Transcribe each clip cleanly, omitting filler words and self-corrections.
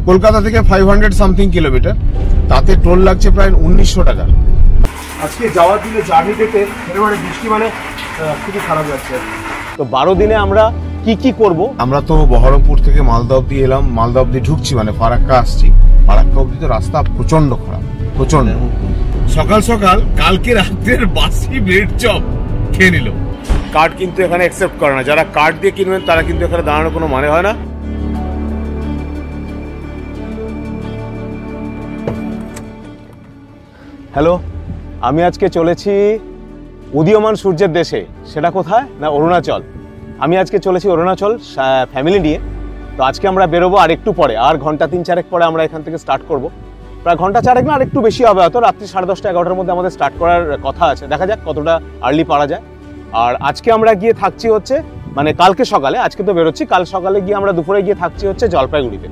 কলকাতা থেকে 500 something kilometre, তাতে toll লাগছে প্রায় 1900 টাকা। আজকে যাওয়ার দিনে জার্নি থেকে একেবারে বৃষ্টি মানে খুবই খারাপ যাচ্ছে। তো 12 দিনে আমরা কি কি করব? আমরা তো বহরমপুর থেকে মালদা অব্দি এলাম, মালদা অব্দি ঢুকছি মানে ফারাক্কা আসছি। ফারাক্কা অব্দি তো রাস্তা প্রচন্ড খারাপ, প্রচন্ড। সকাল সকাল কালকে রাতের বাসি ব্রেড চপ খেয়ে নিল। কার্ড কিন্তু এখানে অ্যাকসেপ্ট করে না, যারা কার্ড দিয়ে কিনবেন তারা কিন্তু এখানে দাঁড়ানোর কোনো মানে হয় না। হ্যালো, আমি আজকে চলেছি উদীয়মান সূর্যের দেশে। সেটা কোথায় না, অরুণাচল। আমি আজকে চলেছি অরুণাচল ফ্যামিলি নিয়ে। তো আজকে আমরা বেরোবো আর একটু পরে, আর ঘন্টা 3-4 পরে আমরা এখান থেকে স্টার্ট করব। প্রায় ঘন্টা 4 না, আর একটু বেশি হবে হয়তো। রাত্রি 10:30-11টার মধ্যে আমাদের স্টার্ট করার কথা আছে, দেখা যাক কতটা আর্লি পারা যায়। আর আজকে আমরা গিয়ে থাকছি হচ্ছে মানে কালকে সকালে, আজকে তো বেরোচ্ছি, কাল সকালে গিয়ে আমরা দুপুরে গিয়ে থাকছি হচ্ছে জলপাইগুড়িতে।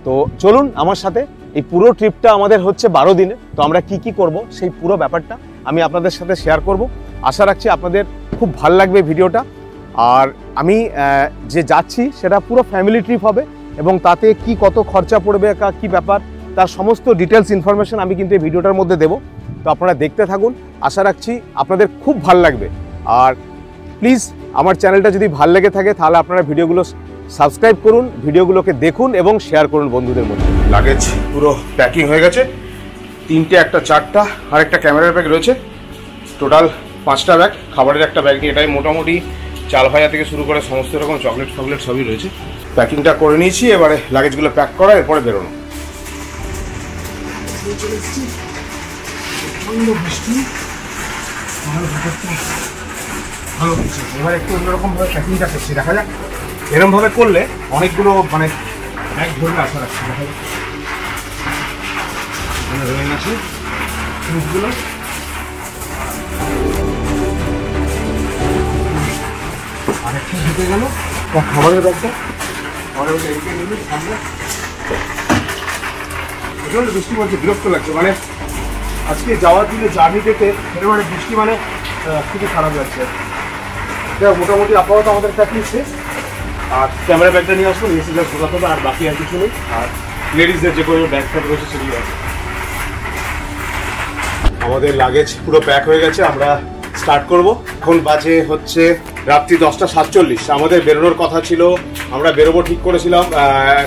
তো চলুন আমার সাথে, এই পুরো ট্রিপটা আমাদের হচ্ছে 12 দিনে। তো আমরা কি কি করব সেই পুরো ব্যাপারটা আমি আপনাদের সাথে শেয়ার করব। আশা রাখছি আপনাদের খুব ভালো লাগবে ভিডিওটা। আর আমি যে যাচ্ছি সেটা পুরো ফ্যামিলি ট্রিপ হবে, এবং তাতে কি কত খরচা পড়বে, কি ব্যাপার, তার সমস্ত ডিটেলস ইনফরমেশন আমি কিন্তু এই ভিডিওটার মধ্যে দেবো। তো আপনারা দেখতে থাকুন, আশা রাখছি আপনাদের খুব ভালো লাগবে। আর প্লিজ আমার চ্যানেলটা যদি ভালো লেগে থাকে তাহলে আপনারা ভিডিওগুলো সাবস্ক্রাইব করুন, ভিডিওগুলোকে দেখুন এবং শেয়ার করুন বন্ধুদের মধ্যে। লাগেজ পুরো প্যাকিং হয়ে গেছে, 3টে, একটা 4টা, আর একটা ক্যামেরার ব্যাগ রয়েছে। টোটাল 5টা ব্যাগ, খাবারের একটা ব্যাগ নিয়ে। এটাই মোটামুটি চাল ভাজা থেকে শুরু করে সমস্ত রকম চকলেট ফকলেট সবই রয়েছে। প্যাকিংটা করে নিয়েছি, এবারে লাগেজগুলো প্যাক করা, এরপরে বেরোনো। এবার একটু অন্যরকম ভাবে প্যাকিংটা করছি, দেখা যাক। এরকম ভাবে করলে অনেকগুলো মানে ব্যাগ ধরবে, আশা রাখছি। দেখা যাক রয়ে গেছে ফ্রুটগুলো। আরেকটা ঢুকে গেল খাবারের ব্যাগটা। খাবারের ব্যাগটা এদিকে নিবি সামনে। প্রচন্ড বৃষ্টি পড়ছে, বিরক্ত লাগছে। মানে আজকে যাওয়ার দিনে জার্নি থেকে একেবারে বৃষ্টি মানে খুবই খারাপ লাগছে। মোটামুটি আপাতত আমাদের প্যাকিং শেষ। আর ক্যামেরা ব্যাগটা নিয়ে আসবো, নিয়ে এসে যা ঢোকাতে হবে, আর বাকি আর কিছু নেই। আর লেডিসদের যে কোনো ব্যাগ ট্যাগ রয়েছে সেগুলো আছে। আমাদের লাগেজ পুরো প্যাক হয়ে গেছে, আমরা স্টার্ট করব। এখন বাজে হচ্ছে রাত্রি 10:47। আমাদের বেরোনোর কথা ছিল, আমরা বেরোবো ঠিক করেছিলাম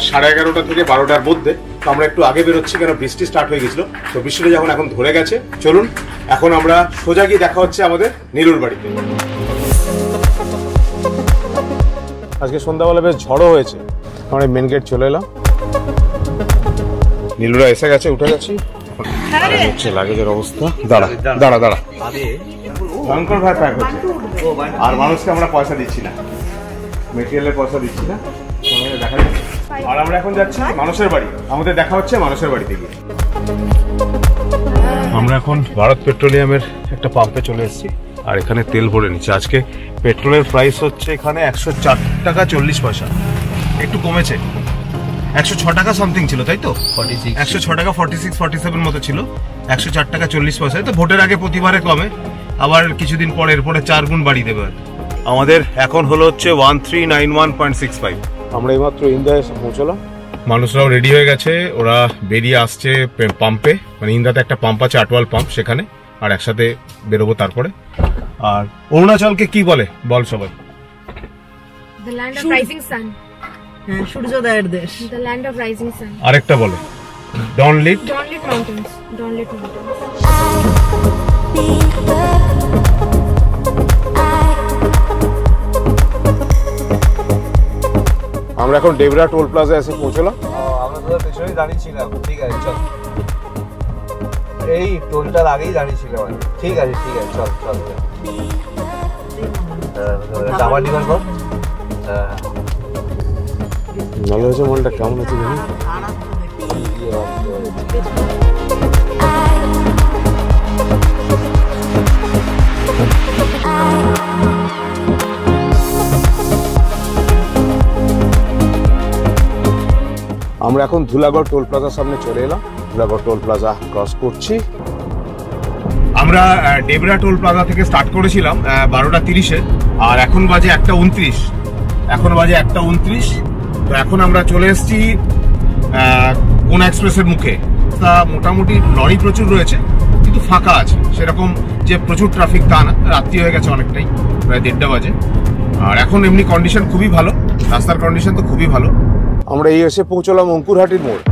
11:30 থেকে 12টার মধ্যে। তো আমরা একটু আগে বেরোচ্ছি, কেন বৃষ্টি স্টার্ট হয়ে গেছিলো। তো বৃষ্টিটা যখন এখন ধরে গেছে, চলুন এখন আমরা সোজা গিয়ে দেখা হচ্ছে আমাদের নীলুর বাড়িতে। আজকে সন্ধ্যাবেলা বেশ ঝড়ও হয়েছে। আমরা মেন গেট চলে এলাম, নীলুরা এসে গেছে, উঠে গেছি। হচ্ছে লাগেজের অবস্থা। দাঁড়া দাঁড়া দাঁড়া, ভয়ঙ্কর ভাবে প্যাক হচ্ছে। আর মানুষকে আমরা পয়সা দিচ্ছি না, মেটেরিয়ালের পয়সা দিচ্ছি না, দেখা যাচ্ছে। আর আমরা এখন যাচ্ছি মানুষের বাড়ি, আমাদের দেখা হচ্ছে মানুষের বাড়িতে গিয়ে। আমরা এখন ভারত পেট্রোলিয়ামের একটা পাম্পে চলে এসেছি, আর এখানে তেল ভরে নিচ্ছে। আজকে পেট্রোলের প্রাইস হচ্ছে এখানে 104 টাকা 40 পয়সা, একটু কমেছে। 106 টাকা সামথিং ছিল, তাই তো? 106 টাকা 46-47 মতো ছিল। 104 টাকা 40 পয়সা। তো ভোটের আগে প্রতিবারে কমে, আবার কিছুদিন পরে এরপরে 4 গুণ বাড়িয়ে দেবে। আমাদের এখন হলো হচ্ছে 1391.65। আমরা এইমাত্র ইন্দায় এসে পৌঁছলাম। মানুষরাও রেডি হয়ে গেছে, ওরা বেরিয়ে আসছে পাম্পে। মানে ইন্দাতে একটা পাম্প আছে, আটওয়াল পাম্প, সেখানে। আর একসাথে বেরোবো তারপরে। আর অরুণাচলকে কি বলে বল সবাই? The land of rising sun. সূর্যোদয়ের দেশ। The land of rising sun. আরেকটা বলে ডনলিট mountains. Donlit mountains. আমরা এখন ডেবরা টোল প্লাজা এসে পৌঁছলাম। আমরা তো পেছনেই দাঁড়িয়েছিলাম। ঠিক আছে চল, এই টোলটার আগেই দাঁড়িয়েছিলাম। ঠিক আছে ঠিক আছে, চল চল ডাবা ডিবার কর। ভালো হয়েছে মালটা, কেমন হচ্ছে জানি। আমরা এখন ধুলাগড় টোল প্লাজার সামনে চলে এলাম। ধুলাগড় টোল প্লাজা ক্রস করছি। আমরা ডেবরা টোল প্লাজা থেকে স্টার্ট করেছিলাম 12:30-এ, আর এখন বাজে 1:29। এখন বাজে 1:29। তো এখন আমরা চলে এসেছি কোন এক্সপ্রেসের মুখে। তা মোটামুটি লরি প্রচুর রয়েছে, কিন্তু ফাঁকা আছে, সেরকম যে প্রচুর ট্রাফিক তা না। রাত্রি হয়ে গেছে অনেকটাই, প্রায় 1:30 বাজে। আর এখন এমনি কন্ডিশন খুবই ভালো, রাস্তার কন্ডিশন তো খুবই ভালো। আমরা এই এসে পৌঁছলাম অঙ্কুরহাটির মোড়।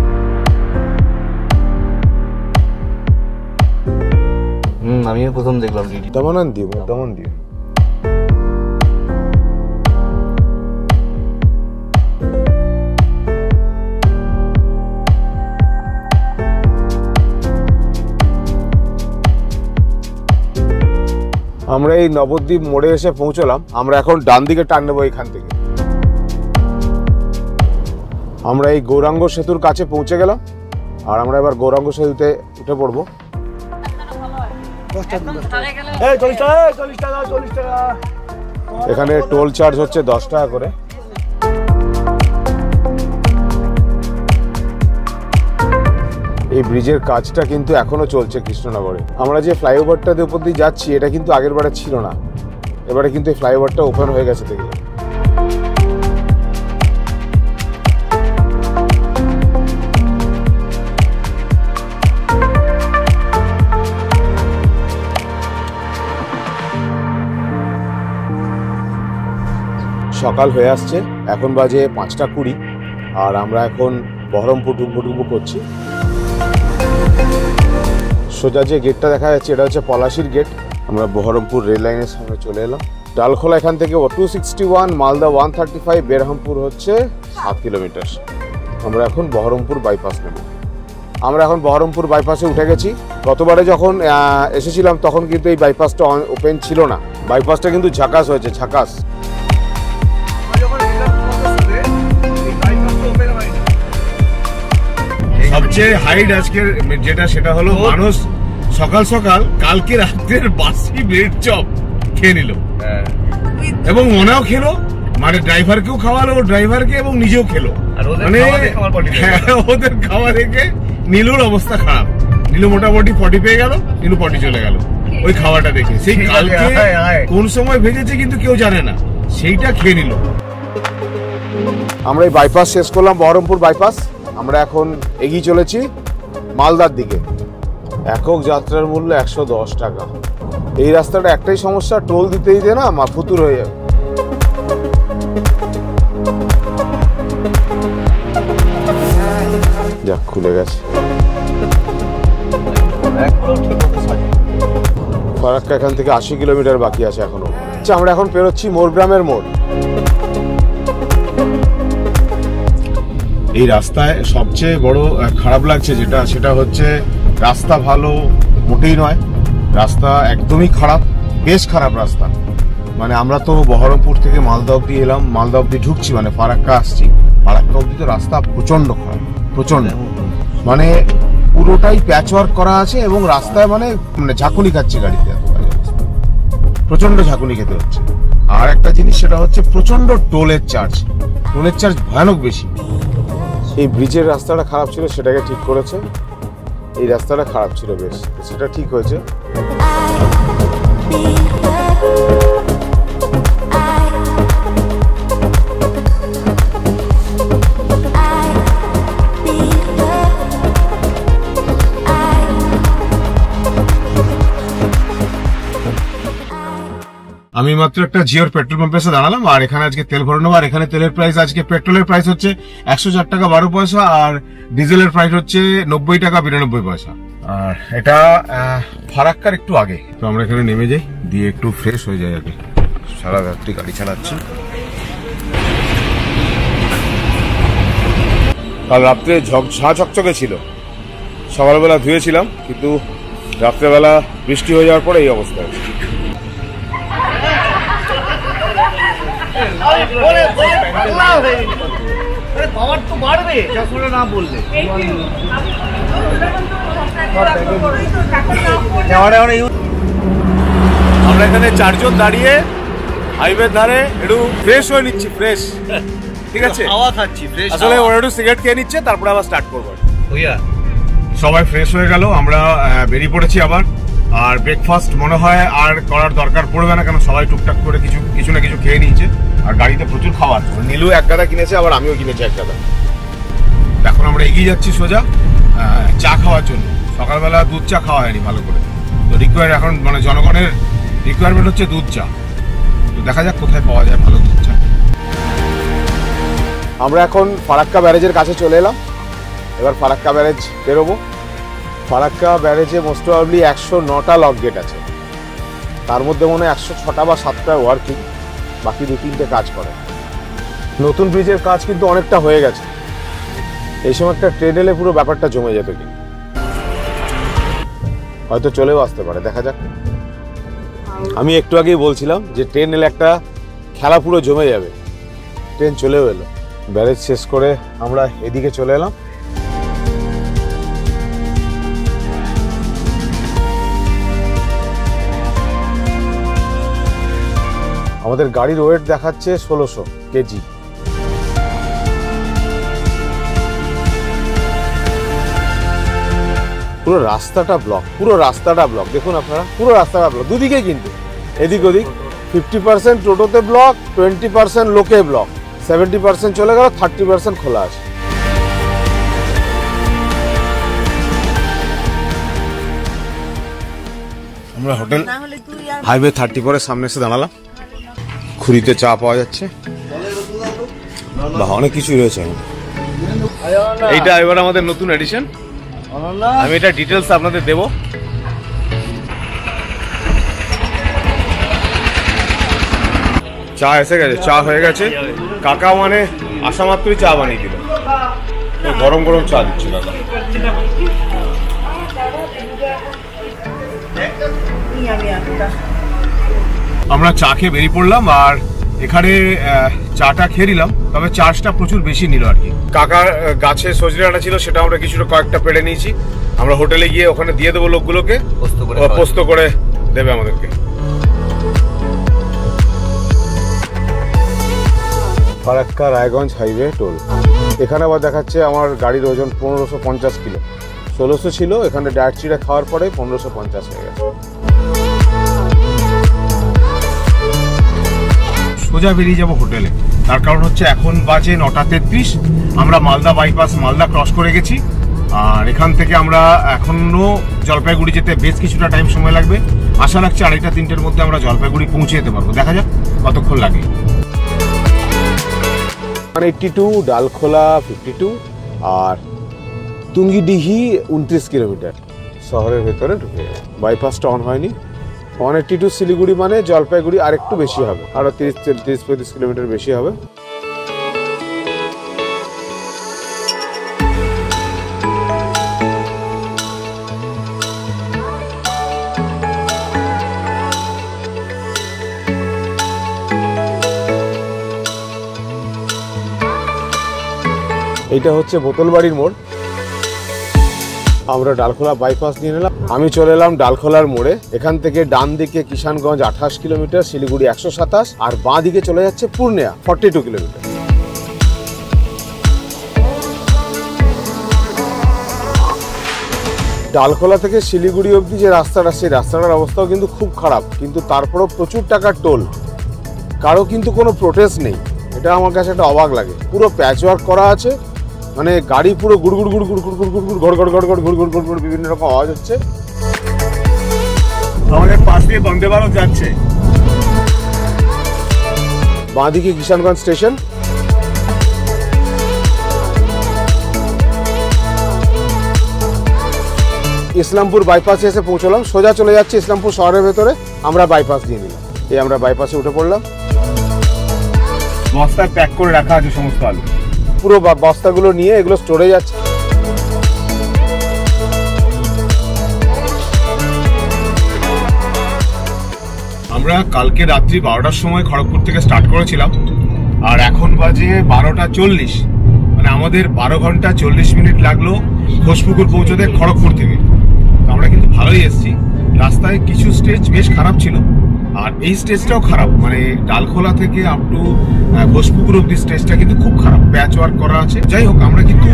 আমিও প্রথম দেখলাম ডিডি। দমনন্দি দমনন্দি। আমরা এই নবদ্বীপ মোড়ে এসে পৌঁছলাম। আমরা এখন ডান দিকে টান নেবো এখান থেকে। আমরা এই গৌরাঙ্গ সেতুর কাছে পৌঁছে গেলাম, আর আমরা এবার গৌরাঙ্গ সেতুতে উঠে পড়বো। এখানে টোল চার্জ হচ্ছে 10 টাকা করে। এই ব্রিজের কাজটা কিন্তু এখনো চলছে কৃষ্ণনগরে। আমরা যে ফ্লাইওভারটার উপর দিয়ে যাচ্ছি এটা কিন্তু আগের বারে ছিল না, এবারে কিন্তু এই ফ্লাইওভারটা ওপেন হয়ে গেছে দেখলাম। সকাল হয়ে আসছে, এখন বাজে 5:20, আর আমরা এখন বহরমপুর ঢুকবো করছি। সোজা যে গেটটা দেখা যাচ্ছে এটা হচ্ছে পলাশির গেট। আমরা বহরমপুর রেল লাইনের সামনে চলে এলাম। ডালখোলা এখান থেকে 261, মালদা 135, বেরহামপুর হচ্ছে 7 কিলোমিটার। আমরা এখন বহরমপুর বাইপাস নেব। আমরা এখন বহরমপুর বাইপাসে উঠে গেছি। গতবারে যখন এসেছিলাম তখন কিন্তু এই বাইপাসটা ওপেন ছিল না। বাইপাসটা কিন্তু ঝাকাস হয়েছে, ঝাকাস। সবচেয়ে হাইট আজকের যেটা সেটা হলো মানুষ সকাল সকাল কালকে রাত্রের বাসি ব্রেড চপ খেয়ে নিল, এবং মনেও খেলো, মানে ড্রাইভারকেও খাওয়ালো, ড্রাইভারকে, এবং নিজেও খেলো। মানে ওদের খাওয়া দেখে নীলুর অবস্থা খারাপ। নীলু মোটামুটি 40 পেয়ে গেল, নীলু 40 চলে গেল ওই খাওয়াটা দেখে। সেই কালকে কোন সময় ভেজেছে কিন্তু কেউ জানে না, সেইটা খেয়ে নিল। আমরা এই বাইপাস শেষ করলাম, বহরমপুর বাইপাস। আমরা এখন এগিয়ে চলেছি মালদার দিকে। একক যাত্রার মূল্য 110 টাকা। এই রাস্তাটা একটাই সমস্যা, টোল দিতে দিতে না মাফুতুর হয়ে যাবে। যাক, খুলে গেছে। ফারাক্কা এখান থেকে 80 কিলোমিটার বাকি আছে এখনো। আমরা এখন পেরোচ্ছি মোরগ্রামের মোড়। এই রাস্তায় সবচেয়ে বড় খারাপ লাগছে যেটা, সেটা হচ্ছে রাস্তা ভালো মোটেই নয়, রাস্তা একদমই খারাপ, বেশ খারাপ রাস্তা। মানে আমরা তো বহরমপুর থেকে মালদা অব্দি এলাম, মালদা অব্দি ঢুকছি, মানে ফারাক্কা আসছি, ফারাক্কা অব্দি তো রাস্তা প্রচন্ড খারাপ, প্রচন্ড। মানে পুরোটাই প্যাচওয়ার্ক করা আছে, এবং রাস্তায় মানে ঝাঁকুনি খাচ্ছে গাড়িতে, প্রচন্ড ঝাঁকুনি খেতে হচ্ছে। আর একটা জিনিস সেটা হচ্ছে প্রচন্ড টোলের চার্জ ভয়ানক বেশি। এই ব্রিজের রাস্তাটা খারাপ ছিল, সেটাকে ঠিক করেছে। এই রাস্তাটা খারাপ ছিল বেশ, সেটা ঠিক হয়েছে। আমি মাত্র একটা জিওর পেট্রোল পাম্পে এসে দাঁড়ালাম, আর এখানে আজকে তেল ভরে নেবো। আর এখানে তেলের প্রাইস, আজকে পেট্রোলের প্রাইস হচ্ছে 104 টাকা 12 পয়সা, আর ডিজেলের প্রাইস হচ্ছে 90 টাকা 92 পয়সা। আর এটা ফারাক্কার একটু আগে। তো আমরা এখানে নেমে যাই, দিয়ে একটু ফ্রেশ হয়ে যাই। আগে সারা রাত্রি গাড়ি চালাচ্ছি। কাল রাত্রে ঝাঁ চকচকে ছিল, সকালবেলা ধুয়েছিলাম, কিন্তু রাত্রেবেলা বৃষ্টি হয়ে যাওয়ার পরে এই অবস্থা আছে। আমরা এখানে 4 জন দাঁড়িয়ে হাইওয়ের ধারে একটু ফ্রেশ হয়ে নিচ্ছি, ফ্রেশ, ঠিক আছে, হাওয়া খাচ্ছি, ফ্রেশ। আসলে ওরা একটু সিগারেট খেয়ে নিচ্ছে, তারপরে আবার স্টার্ট করবো। সবাই ফ্রেশ হয়ে গেল, আমরা বেরিয়ে পড়েছি আবার। আর ব্রেকফাস্ট মনে হয় আর করার দরকার পড়বে না, কারণ সবাই টুকটাক করে কিছু না কিছু খেয়ে নিয়েছে। আর গাড়িতে প্রচুর খাবার, নীলু 1 গাদা কিনেছে, আবার আমিও কিনেছি 1 গাদা। এখন আমরা এগিয়ে যাচ্ছি সোজা চা খাওয়ার জন্য। সকালবেলা দুধ চা খাওয়া হয়নি ভালো করে, তো এখন মানে জনগণের রিকোয়ারমেন্ট হচ্ছে দুধ চা। তো দেখা যাক কোথায় পাওয়া যায় ভালো দুধ চা। আমরা এখন ফারাক্কা ব্যারেজের কাছে চলে এলাম। এবার ফারাক্কা ব্যারেজ বেরোবো। ফারাক্কা ব্যারেজে মোস্ট প্রবাবলি 109টা লক গেট আছে, তার মধ্যে মনে হয় 106টা বা 7টা ওয়ার্কিং, বাকি 2-3টে কাজ করে। নতুন ব্রিজের কাজ কিন্তু অনেকটা হয়ে গেছে। এই সময় একটা ট্রেন এলে পুরো ব্যাপারটা জমে যেত, কিন্তু হয়তো চলেও আসতে পারে, দেখা যাক। আমি একটু আগেই বলছিলাম যে ট্রেন এলে একটা খেলা পুরো জমে যাবে। ট্রেন চলেও এলো। ব্যারেজ শেষ করে আমরা এদিকে চলে এলাম। আমাদের গাড়ির ওয়েট দেখাচ্ছে 1600 কেজি। পুরো রাস্তাটা ব্লক, দেখুন আপনারা, পুরো রাস্তাটা ব্লক দুদিকে, কিন্তু এদিক ওদিক 50% টোটোতে ব্লক, 20% লোকে ব্লক, 70% চলে গেল, 30% খোলা আছে। আমরা হোটেল হাইওয়ে 34 সামনে এসে দাঁড়ালাম। খুরিতে চা পাওয়া যাচ্ছে, বা অনেক কিছুই রয়েছে। এইটা এবার আমাদের নতুন এডিশন, আমি এটা ডিটেলস আপনাদের দেব। চা এসে গেছে, চা হয়ে গেছে। কাকা মানে আসা মাত্রই চা বানিয়ে দিল, গরম গরম চা দিচ্ছে কাকা। আমরা চা খেয়ে বেরিয়ে পড়লাম, আর এখানে চাটা খেয়ে নিলাম, তবে চার্জটা প্রচুর বেশি নিল আর কি। কাকার গাছে সজনে ডাঁটা ছিল, সেটা আমরা কিছুটা কয়েকটা পেড়ে নিয়েছি। আমরা হোটেলে গিয়ে ওখানে দিয়ে দেবো লোকগুলোকে, পোস্ত করে দেবে আমাদেরকে। Farakka Raiganj highway toll. এখানে আবার দেখাচ্ছে আমার গাড়ির ওজন 1550 কিলো, 1600 ছিল। এখানে ডায়েট চিড়ে খাওয়ার পরে 1550 হয়ে গেছে। সোজা বেরিয়ে যাবো হোটেলে। তার কারণ হচ্ছে এখন বাজে 9:33। আমরা মালদা বাইপাস, মালদা ক্রস করে গেছি, আর এখান থেকে আমরা এখনো জলপাইগুড়ি যেতে বেশ কিছুটা টাইম সময় লাগবে। আশা রাখছি 2:30-3টের মধ্যে আমরা জলপাইগুড়ি পৌঁছে যেতে পারবো। দেখা যাক কতক্ষণ লাগে। 182, ডালখোলা 52, আর তুঙ্গিডিহি 29 কিলোমিটার শহরের ভেতরে ঢুকে যাবে। বাইপাসটা অন হয়নি। 182 শিলিগুড়ি মানে জলপাইগুড়ি আর একটু বেশি হবে, আরো 30-35 কিলোমিটার বেশি হবে। এইটা হচ্ছে বোতলবাড়ির মোড়। আমরা ডালখোলা বাইপাস নিয়ে নিলাম। আমি চলে এলাম ডালখোলার মোড়ে। এখান থেকে ডান দিকে কিষানগঞ্জ 28 কিলোমিটার, শিলিগুড়ি 127, আর বাঁ দিকে চলে যাচ্ছে পূর্ণিয়া 42 কিলোমিটার। ডালখোলা থেকে শিলিগুড়ি অবধি যে রাস্তাটা, সেই রাস্তাটার অবস্থাও কিন্তু খুব খারাপ, কিন্তু তারপরেও প্রচুর টাকার টোল। কারো কিন্তু কোনো প্রোটেস্ট নেই, এটা আমার কাছে একটা অবাক লাগে। পুরো প্যাচ ওয়ার্ক করা আছে, মানে গাড়ি পুরো গুড়গুড় গুড়গুড় গুড়গুড় গুড়গুড় গড় গড় গড় গড় গুড়গুড় গুড়গুড় বিভিন্ন রকম আওয়াজ হচ্ছে। আমাদের পাশ দিয়ে বন্দে ভারত যাচ্ছে। বাঁদিকে কিষানগঞ্জ স্টেশন। ইসলামপুর বাইপাসে এসে পৌঁছলাম। সোজা চলে যাচ্ছে ইসলামপুর শহরের ভেতরে। আমরা বাইপাস দিয়ে নিলাম। এই আমরা বাইপাসে উঠে পড়লাম। বস্তায় প্যাক করে রাখা আছে সমস্ত আলু, পুরো বস্তাগুলো নিয়ে এগুলো স্টোরে যাচ্ছে। আমরা কালকে রাত্রি 12টার সময় খড়গপুর থেকে স্টার্ট করেছিলাম, আর এখন বাজে 12:40। মানে আমাদের 12 ঘন্টা 40 মিনিট লাগলো ঘোষপুকুর পৌঁছতে খড়গপুর থেকে। তো আমরা কিন্তু ভালোই এসেছি। রাস্তায় কিছু স্টেজ বেশ খারাপ ছিল, আর এই স্টেজটাও খারাপ। মানে ডালখোলা থেকে আপ টু ঘোষপুকুর অব্দি স্টেজটা কিন্তু খুব খারাপ, প্যাচ ওয়ার্ক করা আছে। যাই হোক, আমরা কিন্তু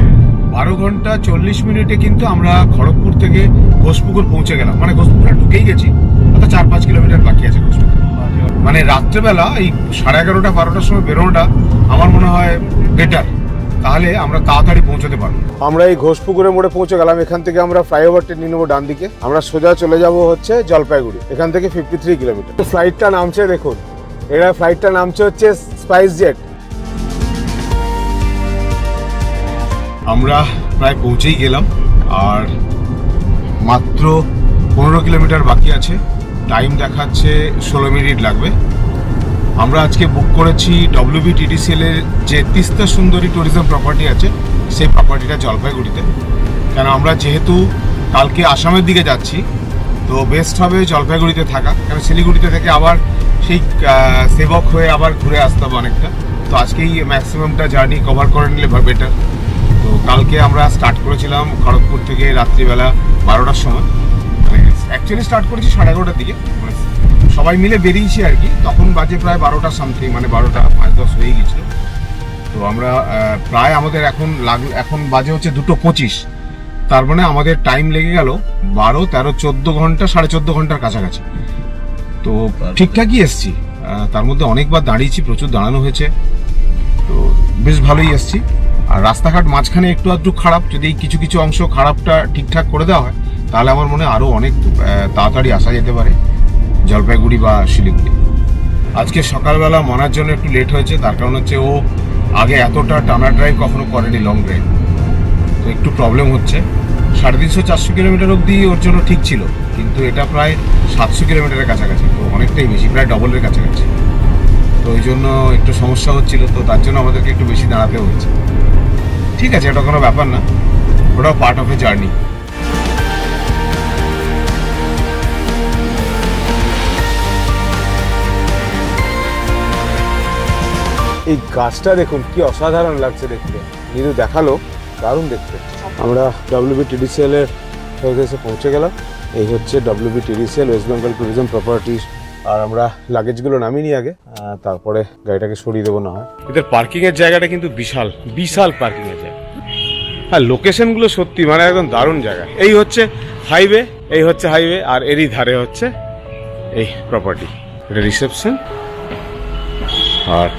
12 ঘন্টা 40 মিনিটে কিন্তু আমরা খড়গপুর থেকে ঘোষপুকুর পৌঁছে গেলাম। মানে ঘোষপুকুরে ঢুকেই গেছি, অর্থাৎ 4-5 কিলোমিটার বাকি আছে ঘোষপুকুর। মানে রাত্রেবেলা এই 11:30-12টার সময় বেরোনোটা আমার মনে হয় বেটার। তাহলে আমরা তাড়াতাড়ি পৌঁছতে পারবো। আমরা এই ঘোষপুকুরের মোড়ে পৌঁছে গেলাম। এখান থেকে আমরা ফ্লাইওভারটা নিয়ে নেবো ডান দিকে। আমরা সোজা চলে যাব হচ্ছে জলপাইগুড়ি। এখান থেকে 53 কিলোমিটার। ফ্লাইটটা নামছে দেখুন, এটা ফ্লাইটটা নামছে হচ্ছে স্পাইস জেট। আমরা প্রায় পৌঁছেই গেলাম, আর মাত্র 15 কিলোমিটার বাকি আছে। টাইম দেখাচ্ছে 16 মিনিট লাগবে। আমরা আজকে বুক করেছি WBTDCL এর যে তিস্তা সুন্দরী ট্যুরিজম প্রপার্টি আছে, সেই প্রপার্টিটা জলপাইগুড়িতে। কেন আমরা যেহেতু কালকে আসামের দিকে যাচ্ছি, তো বেস্ট হবে জলপাইগুড়িতে থাকা। কেন শিলিগুড়িতে থেকে আবার সেই সেবক হয়ে আবার ঘুরে আসতে হবে অনেকটা। তো আজকেই ম্যাক্সিমামটা জার্নি কভার করে নিলে বেটার। তো কালকে আমরা স্টার্ট করেছিলাম খড়গপুর থেকে রাত্রিবেলা 12টার সময়। অ্যাকচুয়ালি স্টার্ট করেছি 11:30টার দিকে, মানে সবাই মিলে বেরিয়েছি আর কি। তখন বাজে প্রায় 12টা সামথিং, মানে 12টা 5-10 হয়ে গেছিল। তো আমরা প্রায় আমাদের এখন বাজে হচ্ছে 2:25। তার মানে আমাদের টাইম লেগে গেল 12, 13, 14 ঘন্টা, 14.5 ঘন্টার কাছাকাছি। তো ঠিকঠাকই এসছি। তার মধ্যে অনেকবার দাঁড়িয়েছি, প্রচুর দাঁড়ানো হয়েছে, তো বেশ ভালোই এসছি। আর রাস্তাঘাট মাঝখানে একটু আধটু খারাপ, যদি কিছু কিছু অংশ খারাপটা ঠিকঠাক করে দেওয়া হয়, তাহলে আমার মনে হয় আরও অনেক তাড়াতাড়ি আসা যেতে পারে জলপাইগুড়ি বা শিলিগুড়ি। আজকে সকালবেলা মনার জন্য একটু লেট হয়েছে, তার কারণ হচ্ছে ও আগে এতটা টানা ড্রাইভ কখনো করেনি, লং ড্রাইভ, তো একটু প্রবলেম হচ্ছে। 350-400 কিলোমিটার অবধি ওর জন্য ঠিক ছিল, কিন্তু এটা প্রায় 700 কিলোমিটারের কাছাকাছি, তো অনেকটাই বেশি, প্রায় ডবলের কাছাকাছি। তো ওই জন্য একটু সমস্যা হচ্ছিল, তো তার জন্য আমাদেরকে একটু বেশি দাঁড়াতে হয়েছে। ঠিক আছে, এটা কোনো ব্যাপার না, ওটাও পার্ট অফ এ জার্নি। এই গাছটা দেখুন কি অসাধারণ লাগছে দেখতে। নিরু দেখালো, দারুণ দেখতে। আমরা WBTDCL এর এসে পৌঁছে গেলাম। এই হচ্ছে WBTDCL, West Bengal tourism properties. আর আমরা লাগেজগুলো নামিয়ে নিই আগে, তারপরে গাড়িটাকে সরিয়ে দেবো না হয়। এদের পার্কিং এর জায়গাটা কিন্তু বিশাল বিশাল পার্কিং এর জায়গা। হ্যাঁ, লোকেশনগুলো সত্যি মানে একদম দারুণ জায়গা। এই হচ্ছে হাইওয়ে, এই হচ্ছে হাইওয়ে, আর এরই ধারে হচ্ছে এই প্রপার্টি। এটা রিসেপশন, আর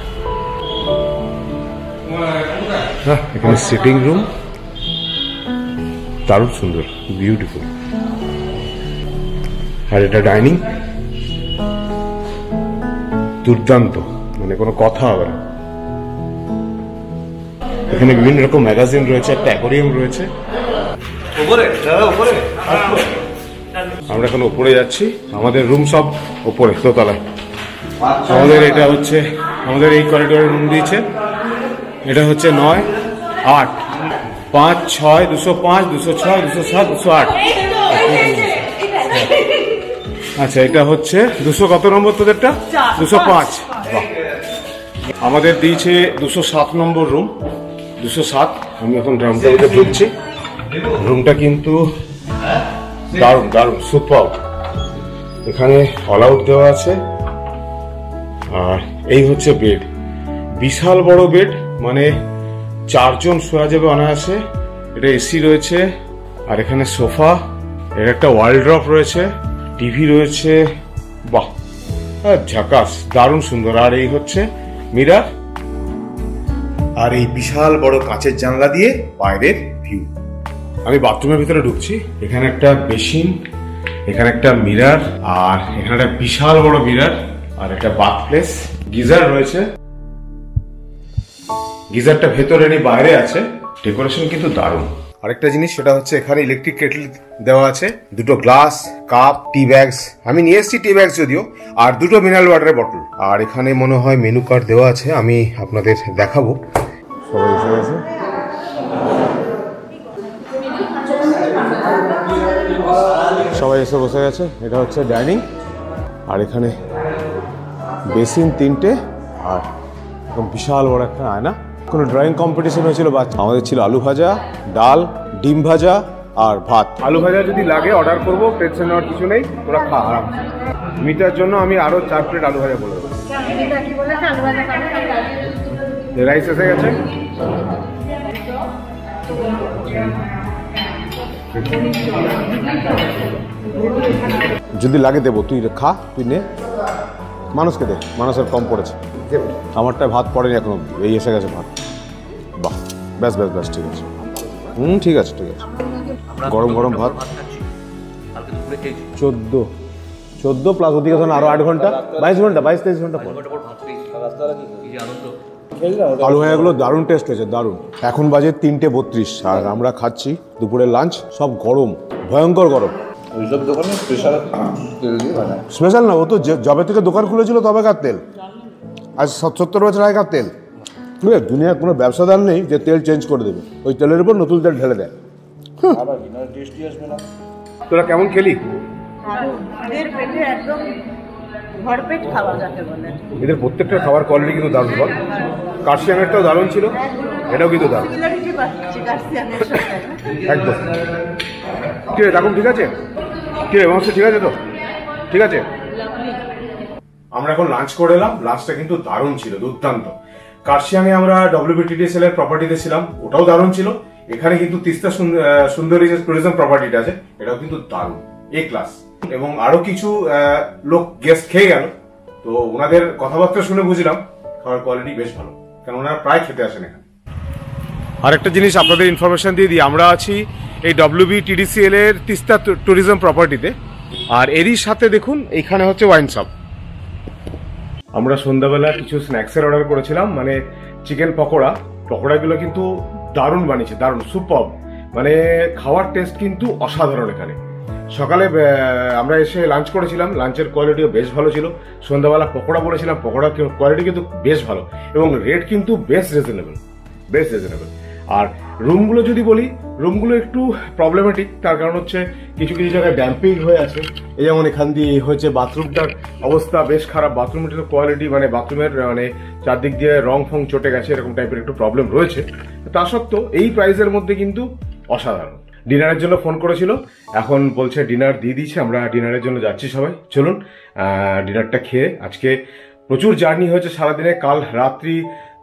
এখানে সিটিং রুম, দারুণ সুন্দর, বিউটিফুল। আর এটা ডাইনিং, দুর্দান্ত, মানে কোনো কথা হবে না। এখানে বিভিন্ন রকম ম্যাগাজিন রয়েছে, একটা অ্যাকোরিয়াম রয়েছে। আমরা এখন উপরে যাচ্ছি, আমাদের রুম সব উপরে দোতলায়। আমাদের এটা হচ্ছে, আমাদের এই করিডোরের রুম দিয়েছে। এটা হচ্ছে 9, 8, 5, 6, 205, 206, 207, 208। আচ্ছা, এটা হচ্ছে 200 কত নম্বর তোদেরটা? 205। আমাদের দিয়েছে 207 নম্বর রুম, 207। আমি এখন রুমটা ঢুকছি। রুমটা কিন্তু দারুণ দারুণ, সুপার। এখানে অল আউট দেওয়া আছে। আর এই হচ্ছে বেড, বিশাল বড় বেড, মানে 4 জন শোয়া যাবে অনায়াসে। এটা এসি রয়েছে, আর এখানে সোফা, এর একটা ওয়ালড্রপ রয়েছে, টিভি রয়েছে। বাহ, ঝাকাস, দারুণ সুন্দর। আর এই হচ্ছে মিরার, আর এই বিশাল বড় কাঁচের জানলা দিয়ে বাইরের ভিউ। আমি বাথরুমের ভিতরে ঢুকছি। এখানে একটা বেসিন, এখানে একটা মিরার, আর এখানে একটা বিশাল বড় মিরার, আর একটা বাথ প্লেস। গিজার রয়েছে, গিজারটা ভেতরে নেই, বাইরে আছে। ডেকোরেশন কিন্তু দারুণ। আরেকটা জিনিস, সেটা হচ্ছে এখানে ইলেকট্রিক কেটল দেওয়া আছে, 2টো গ্লাস, কাপ, টি ব্যাগস। আমি নিয়ে এসেছি টি ব্যাগস যদিও, আর 2টো মিনারেল ওয়াটারের বটল। আর এখানে মনে হয় মেনু কার্ড দেওয়া আছে, আমি আপনাদের দেখাবো। সবাই এসে গেছে। সবাই এসে বসে গেছে। এটা হচ্ছে ডাইনিং, আর এখানে বেসিন 3টে, আর এরকম বিশাল বড় একটা আয়না। কোনো ড্রয়িং কম্পিটিশন হয়েছিল বাচ্চা, আমাদের ছিল আলু ভাজা, ডাল, ডিম ভাজা আর ভাত। আলু ভাজা যদি লাগে অর্ডার করবো, টেনশন নেওয়ার কিছু নেই, তোরা খা আরাম। মিটার জন্য আমি আরো 4 প্লেট আলু ভাজা বলে দেবো। রাইস এসে গেছে। যদি লাগে দেবো, তুই খা, তুই নে, মানুষকে দে, মানুষের কম পড়েছে। আমারটা ভাত পড়েনি এখনো, এই এসে গেছে ভাত। বাহ, ব্যাস ব্যাস ব্যাস, ঠিক আছে। ঠিক আছে ঠিক আছে। গরম গরম ভাত। 14 প্লাস ওদিকে ধরুন আরো 8 ঘন্টা, 22 ঘন্টা, 22-23 ঘন্টা পর আলু হয়ে গেলো। দারুণ টেস্ট হয়েছে, দারুণ। এখন বাজে 3:32 আর আমরা খাচ্ছি দুপুরের লাঞ্চ। সব গরম, ভয়ঙ্কর গরম। ওইসব দোকানে স্পেশাল তেল দিয়ে বানায়। স্পেশাল না, ও তো যবে থেকে দোকান খুলেছিল তবেকার তেল, আজ 70 বছর আগেকার তেল। বুঝলে, দুনিয়ার কোনো ব্যবসাদার নেই যে তেল চেঞ্জ করে দেবে, ওই তেলের উপর নতুন তেল ঢেলে দেয়। আবার ডিনার টেস্টি আসবে না। তোরা কেমন খেলি? এদের পেটে একদম ভরপেট খাওয়া যাকে বলে। এদের প্রত্যেকটা খাবার কোয়ালিটি কিন্তু দারুণ। বল, কার্শিয়ামেরটাও দারুণ ছিল, এটাও কিন্তু দারুণ একদম। ঠিক আছে, এখন ঠিক আছে। কি রে মাংস, ঠিক আছে তো? ঠিক আছে। আমরা এখন লাঞ্চ করে এলাম। লাঞ্চটা কিন্তু দারুণ ছিল, দুর্দান্ত। কার্শিয়ামে আমরা WBTDSL এর প্রপার্টিতে ছিলাম, ওটাও দারুণ ছিল। এখানে কিন্তু তিস্তা সুন্দরী যে ট্যুরিজম প্রপার্টিটা আছে, এটাও কিন্তু দারুণ, এ ক্লাস। এবং আরো কিছু লোক গেস্ট খেয়ে গেল, তো ওনাদের কথাবার্তা শুনে বুঝলাম খাবার কোয়ালিটি বেশ ভালো, কারণ ওনারা প্রায় খেতে আসেন এখানে। আরেকটা জিনিস আপনাদের ইনফরমেশন দিয়ে দিই, আমরা আছি এই WBTDCL এর তিস্তা ট্যুরিজম প্রপার্টিতে, আর এরই সাথে দেখুন এইখানে হচ্ছে ওয়াইন শপ। আমরা সন্ধ্যাবেলা কিছু স্ন্যাক্সের অর্ডার করেছিলাম, মানে চিকেন পকোড়া। পকোড়াগুলো কিন্তু দারুণ বানিয়েছে, দারুণ, সুপার। মানে খাওয়ার টেস্ট কিন্তু অসাধারণ এখানে। সকালে আমরা এসে লাঞ্চ করেছিলাম, লাঞ্চের কোয়ালিটিও বেশ ভালো ছিল। সন্ধ্যাবেলা পকোড়া বলেছিলাম, পকোড়া কোয়ালিটি কিন্তু বেশ ভালো, এবং রেট কিন্তু বেশ রিজনেবল, বেশ রিজনেবল। আর রুমগুলো যদি বলি, রুমগুলো একটু প্রবলেমেটিক, তার কারণ হচ্ছে কিছু কিছু জায়গায় ড্যাম্পিং হয়ে আছে। এই যেমন এখান দিয়ে হচ্ছে বাথরুমটার অবস্থা বেশ খারাপ, বাথরুমটার কোয়ালিটি মানে বাথরুমের মানে চারদিক দিয়ে রং ফং চটে গেছে, এরকম টাইপের একটু প্রবলেম রয়েছে। তা সত্ত্বেও এই প্রাইসের মধ্যে কিন্তু অসাধারণ। ডিনারের জন্য ফোন করেছিল, এখন বলছে ডিনার দিয়ে দিয়েছে, আমরা ডিনারের জন্য যাচ্ছি সবাই। চলুন ডিনারটা খেয়ে। আজকে প্রচুর জার্নি হয়েছে সারাদিনে, কাল রাত্রি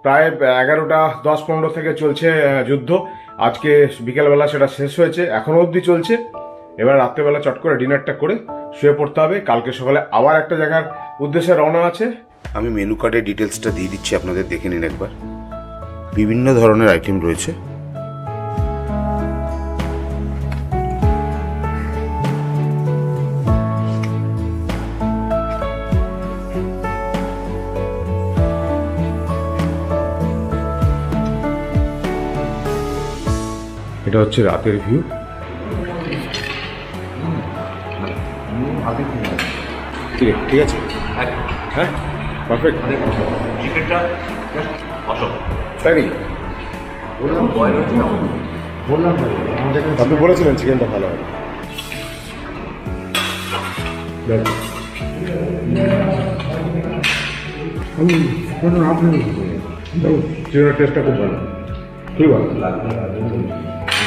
প্রায় 11:10-15 থেকে চলছে যুদ্ধ। আজকে বিকেলবেলা সেটা শেষ হয়েছে, এখনো অবধি চলছে। এবার রাত্রেবেলা চট করে ডিনারটা করে শুয়ে পড়তে হবে, কালকে সকালে আবার একটা জায়গার উদ্দেশ্যে রওনা আছে। আমি মেনু কার্ডের ডিটেলসটা দিয়ে দিচ্ছি, আপনাদের দেখে নিন একবার। বিভিন্ন ধরনের আইটেম রয়েছে। এটা হচ্ছে রাতের ভিউ। ঠিক আছে, হ্যাঁ পারফেক্ট। তাই আপনি বলেছিলেন চিকেনটা ভালো হবে। চিকেনের টেস্টটা খুব ভালো, খুব ভালো,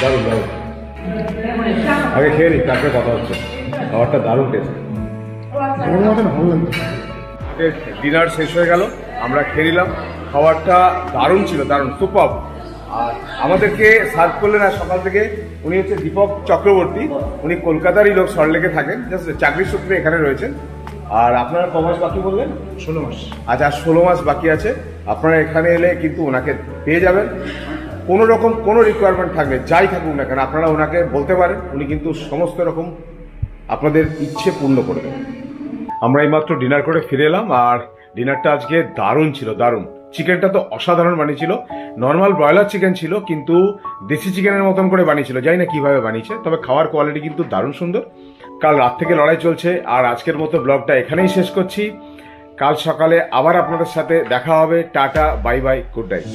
দারুণ দারুণ। আগে খেয়ে নিই, তারপরে কথা হচ্ছে। খাবারটা দারুণ টেস্ট। ডিনার শেষ হয়ে গেল, আমরা খেয়ে নিলাম। খাবারটা দারুণ ছিল, দারুণ, সুপার। আর আমাদেরকে সার্ভ করলেন আর সকাল থেকে, উনি হচ্ছে দীপক চক্রবর্তী, উনি কলকাতারই লোক, সল্টলেকে থাকেন, জাস্ট চাকরির সূত্রে এখানে রয়েছেন। আর আপনারা ক মাস বাকি বললেন? 16 মাস। আচ্ছা, 16 মাস বাকি আছে। আপনারা এখানে এলে কিন্তু ওনাকে পেয়ে যাবেন। কোনো রকম কোনো রিকোয়ারমেন্ট থাকলে, যাই থাকুক না কেন, আপনারা ওনাকে বলতে পারেন, উনি কিন্তু সমস্ত রকম আপনাদের ইচ্ছে পূর্ণ করে দেবেন। আমরা এইমাত্র ডিনার করে ফিরে এলাম, আর ডিনারটা আজকে দারুণ ছিল, দারুণ। চিকেনটা তো অসাধারণ বানিয়েছিল। নর্মাল ব্রয়লার চিকেন ছিল, কিন্তু দেশি চিকেনের মতন করে বানিয়েছিল, জানি না কিভাবে বানিয়েছে, তবে খাওয়ার কোয়ালিটি কিন্তু দারুণ সুন্দর। কাল রাত থেকে লড়াই চলছে, আর আজকের মতো ব্লগটা এখানেই শেষ করছি। কাল সকালে আবার আপনাদের সাথে দেখা হবে। Tata, bye bye, good night.